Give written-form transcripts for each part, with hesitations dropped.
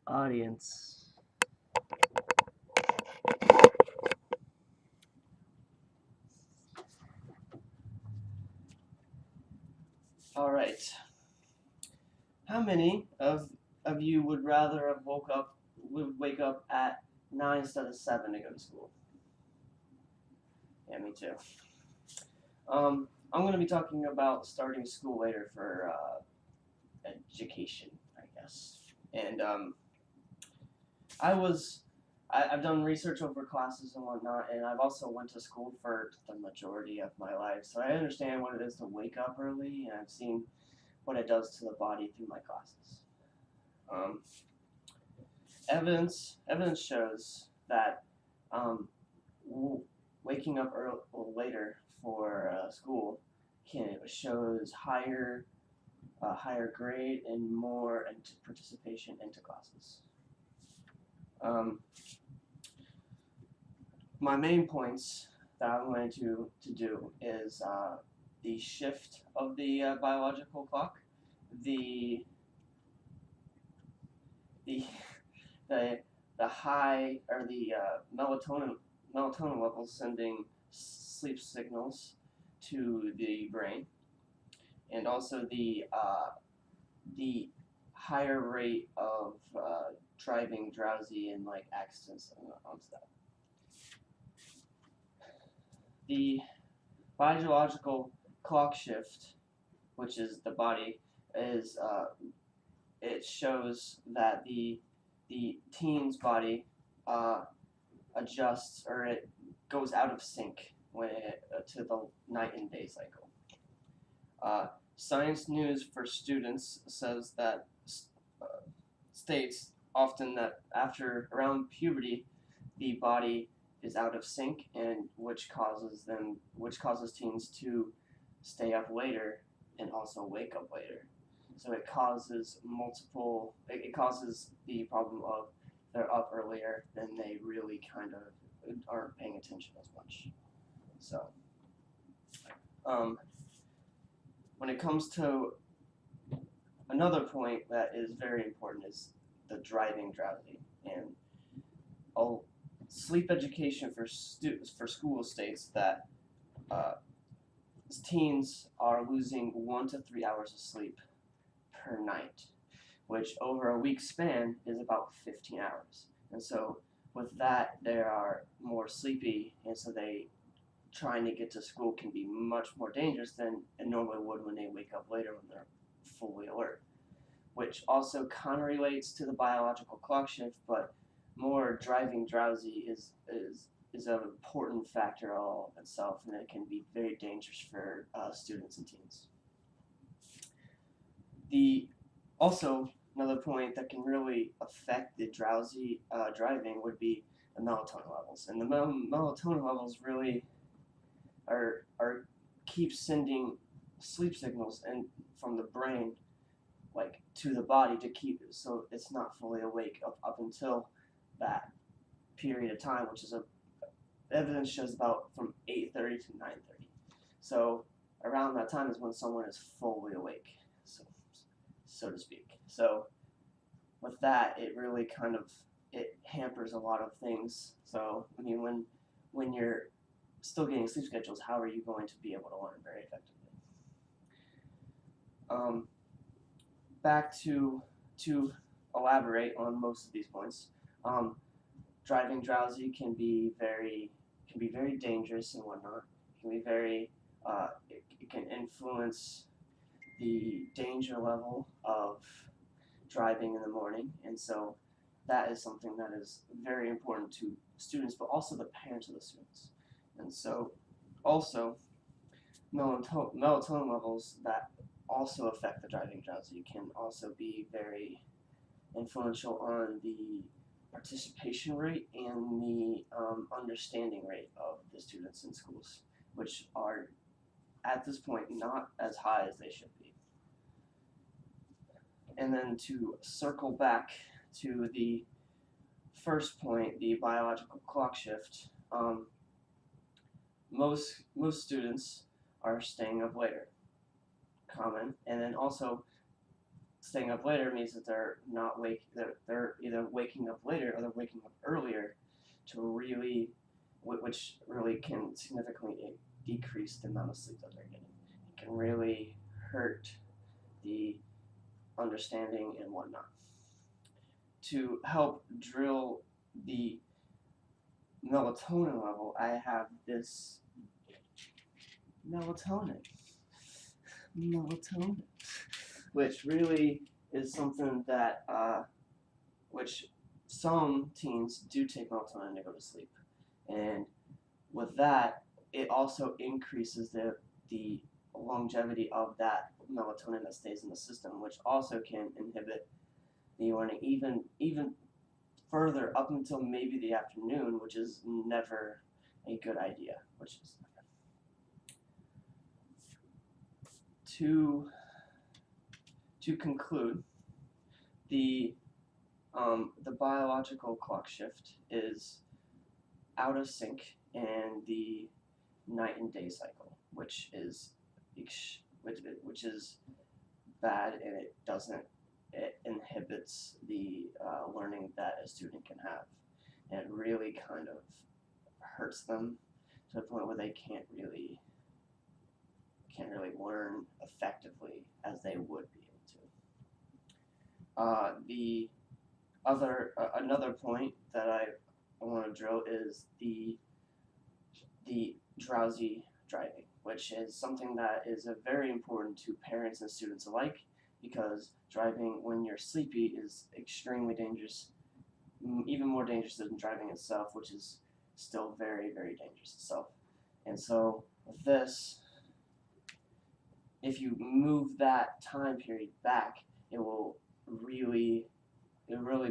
Audience. All right. How many of you would rather have would wake up at 9 instead of 7 to go to school? Yeah, me too. I'm going to be talking about starting school later for education, I guess. And I've done research over classes and whatnot, and I've also went to school for the majority of my life, so I understand what it is to wake up early, and I've seen what it does to the body through my classes. Um, evidence shows that um, waking up later for school shows higher grade and more participation into classes. Um, my main points that I'm going to do is the shift of the biological clock, the the the the high or the melatonin levels sending sleep signals to the brain, and also the higher rate of driving drowsy and like accidents and stuff. The biological clock shift, which is the body, is it shows that the teen's body uh, adjusts or it goes out of sync to the night and day cycle. Science News for Students says that uh, states often that after around puberty, the body is out of sync, and which causes teens to stay up later and also wake up later. So it causes it causes the problem of they're up earlier and they really kind of aren't paying attention as much. So um, when it comes to another point that is very important is the driving drowsy, and sleep education for school states that uh, teens are losing 1 to 3 hours of sleep per night, which over a week span is about 15 hours. And so with that, they are more sleepy, and so they trying to get to school can be much more dangerous than it normally would when they wake up later when they're fully alert, which also kind of relates to the biological clock shift, but more driving drowsy is an important factor all of itself, and it can be very dangerous for students and teens. The also another point that can really affect the drowsy driving would be the melatonin levels, and the melatonin levels really are keep sending sleep signals and from the brain like to the body to keep it so it's not fully awake up until that period of time, which is evidence shows about from 8:30 to 9:30. So around that time is when someone is fully awake, so to speak. So with that, it really kind of it hampers a lot of things. So I mean, when you're still getting sleep schedules, how are you going to be able to learn very effectively? Back to elaborate on most of these points. Um, Driving drowsy can be very dangerous and whatnot. It can be very it can influence the danger level of driving in the morning, and so that is something that is very important to students, but also the parents of the students. And so also melatonin levels that also affect the driving drowsy can also be very influential on the participation rate and the understanding rate of the students in schools, which are at this point not as high as they should be. And then to circle back to the first point, the biological clock shift, most students are staying up later, common, and then also staying up later means that they're not wake they're either significantly decrease the amount of sleep that they're getting. It can really hurt the understanding and whatnot. To help drill the melatonin level, I have this melatonin, which really is something that which some teens do take melatonin to go to sleep, and with that, it also increases the longevity of that melatonin that stays in the system, which also can inhibit the learning even further up until maybe the afternoon, which is never a good idea. Which is to conclude, the biological clock shift is out of sync in the night and day cycle, which is bad, and it inhibits the learning that a student can have, and it really kind of hurts them to the point where they can't really learn effectively as they would be able to. The another point that I want to drill is the drowsy driving, which is something that is very important to parents and students alike, because driving when you're sleepy is extremely dangerous, even more dangerous than driving itself, which is still very, very dangerous itself. And so with this, if you move that time period back, it will really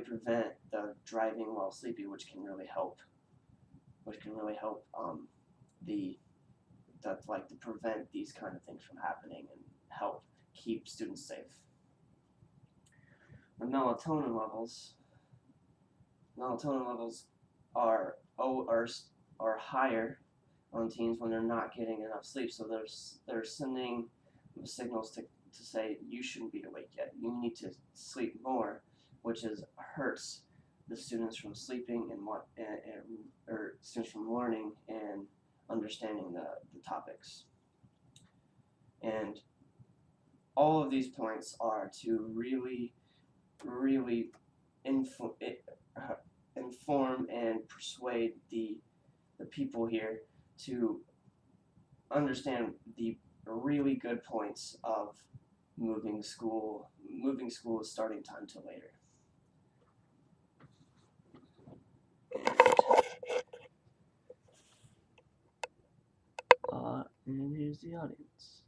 prevent the driving while sleepy, which can really help to prevent these kind of things from happening and help keep students safe. The melatonin levels are higher on teens when they're not getting enough sleep, so they're sending signals to say you shouldn't be awake yet. You need to sleep more, which hurts the students from sleeping or students from learning and understanding the topics. And all of these points are to really inform and persuade the people here to understand the really good points of moving school's starting time to later. And here's the audience.